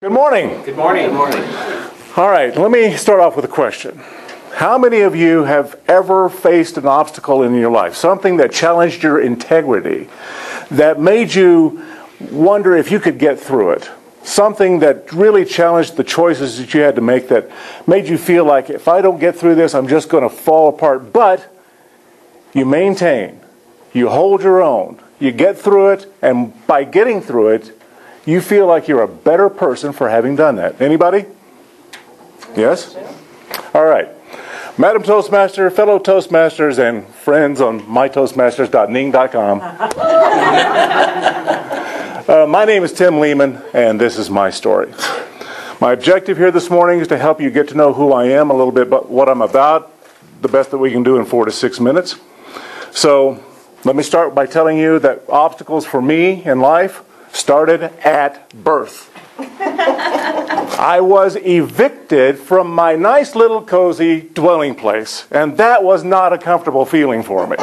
Good morning. Good morning. Good morning. All right, let me start off with a question. How many of you have ever faced an obstacle in your life, something that challenged your integrity, that made you wonder if you could get through it? Something that really challenged the choices that you had to make, that made you feel like, if I don't get through this, I'm just going to fall apart. But you maintain, you hold your own, you get through it, and by getting through it, you feel like you're a better person for having done that. Anybody? Yes? All right. Madam Toastmaster, fellow Toastmasters, and friends on mytoastmasters.ning.com. My name is Tim Lehman, and this is my story. My objective here this morning is to help you get to know who I am, a little bit about what I'm about, the best that we can do in 4 to 6 minutes. So let me start by telling you that obstacles for me in life started at birth. I was evicted from my nice little cozy dwelling place, and that was not a comfortable feeling for me.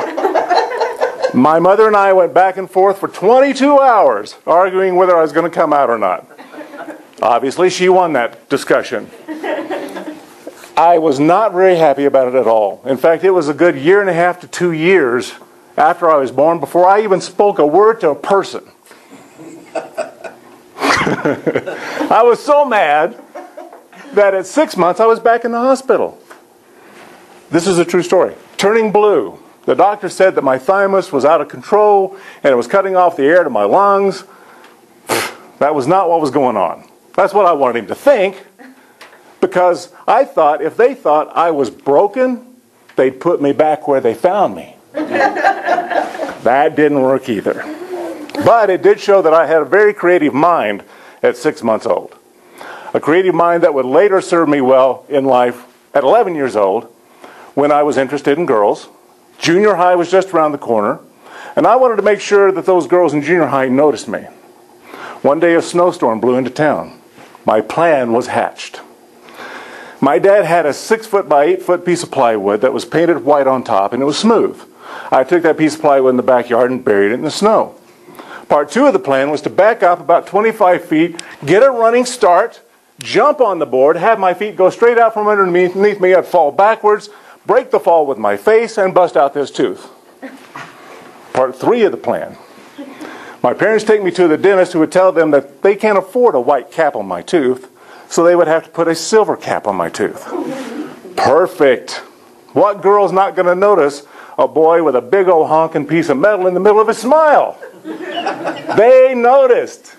My mother and I went back and forth for 22 hours arguing whether I was going to come out or not. Obviously, she won that discussion. I was not very happy about it at all. In fact, it was a good 1.5 to 2 years after I was born before I even spoke a word to a person. I was so mad that at 6 months I was back in the hospital. This is a true story. Turning blue. The doctor said that my thymus was out of control and it was cutting off the air to my lungs. That was not what was going on. That's what I wanted him to think, because I thought if they thought I was broken, they'd put me back where they found me. That didn't work either. But it did show that I had a very creative mind at 6 months old. A creative mind that would later serve me well in life at 11 years old, when I was interested in girls. Junior high was just around the corner, and I wanted to make sure that those girls in junior high noticed me. One day a snowstorm blew into town. My plan was hatched. My dad had a 6-foot by 8-foot piece of plywood that was painted white on top, and it was smooth. I took that piece of plywood in the backyard and buried it in the snow. Part 2 of the plan was to back up about 25 feet, get a running start, jump on the board, have my feet go straight out from underneath me, I'd fall backwards, break the fall with my face, and bust out this tooth. Part 3 of the plan. My parents take me to the dentist, who would tell them that they can't afford a white cap on my tooth, so they would have to put a silver cap on my tooth. Perfect. What girl's not going to notice a boy with a big old honking piece of metal in the middle of his smile? They noticed.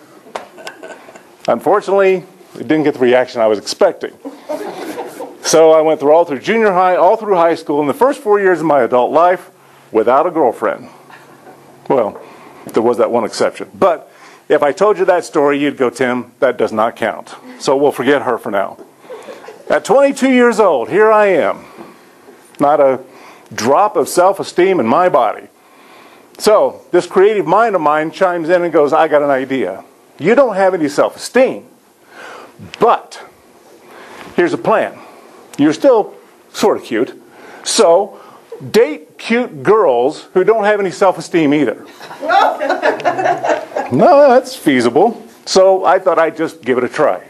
Unfortunately, it didn't get the reaction I was expecting. So I went all through junior high, all through high school, and the first 4 years of my adult life without a girlfriend. Well, there was that one exception. But if I told you that story, you'd go, Tim, that does not count. So we'll forget her for now. At 22 years old, here I am. Not a drop of self-esteem in my body. So this creative mind of mine chimes in and goes, I got an idea. You don't have any self-esteem, but here's a plan. You're still sort of cute, so date cute girls who don't have any self-esteem either. No, that's feasible. So I thought I'd just give it a try.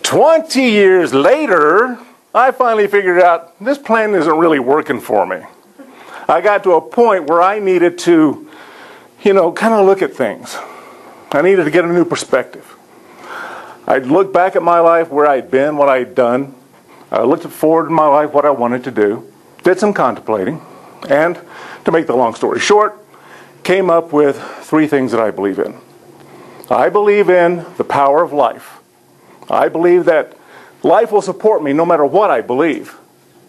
20 years later, I finally figured out this plan isn't really working for me. I got to a point where I needed to, kind of look at things. I needed to get a new perspective. I'd look back at my life, where I'd been, what I'd done. I looked forward in my life, what I wanted to do. Did some contemplating. And to make the long story short, came up with 3 things that I believe in. I believe in the power of life. I believe that life will support me no matter what I believe.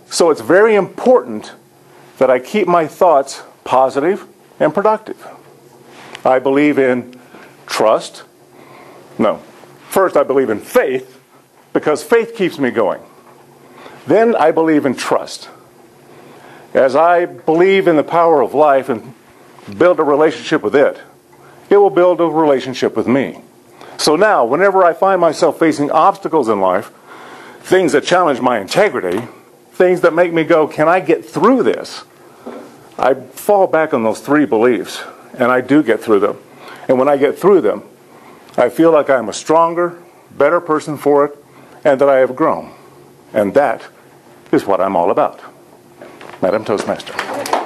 So it's very important that I keep my thoughts positive and productive. I believe in trust. No. First, I believe in faith, because faith keeps me going. Then I believe in trust. As I believe in the power of life and build a relationship with it, it will build a relationship with me. So now, whenever I find myself facing obstacles in life, things that challenge my integrity, things that make me go, can I get through this? I fall back on those 3 beliefs, and I do get through them. And when I get through them, I feel like I'm a stronger, better person for it, and that I have grown. And that is what I'm all about. Madam Toastmaster.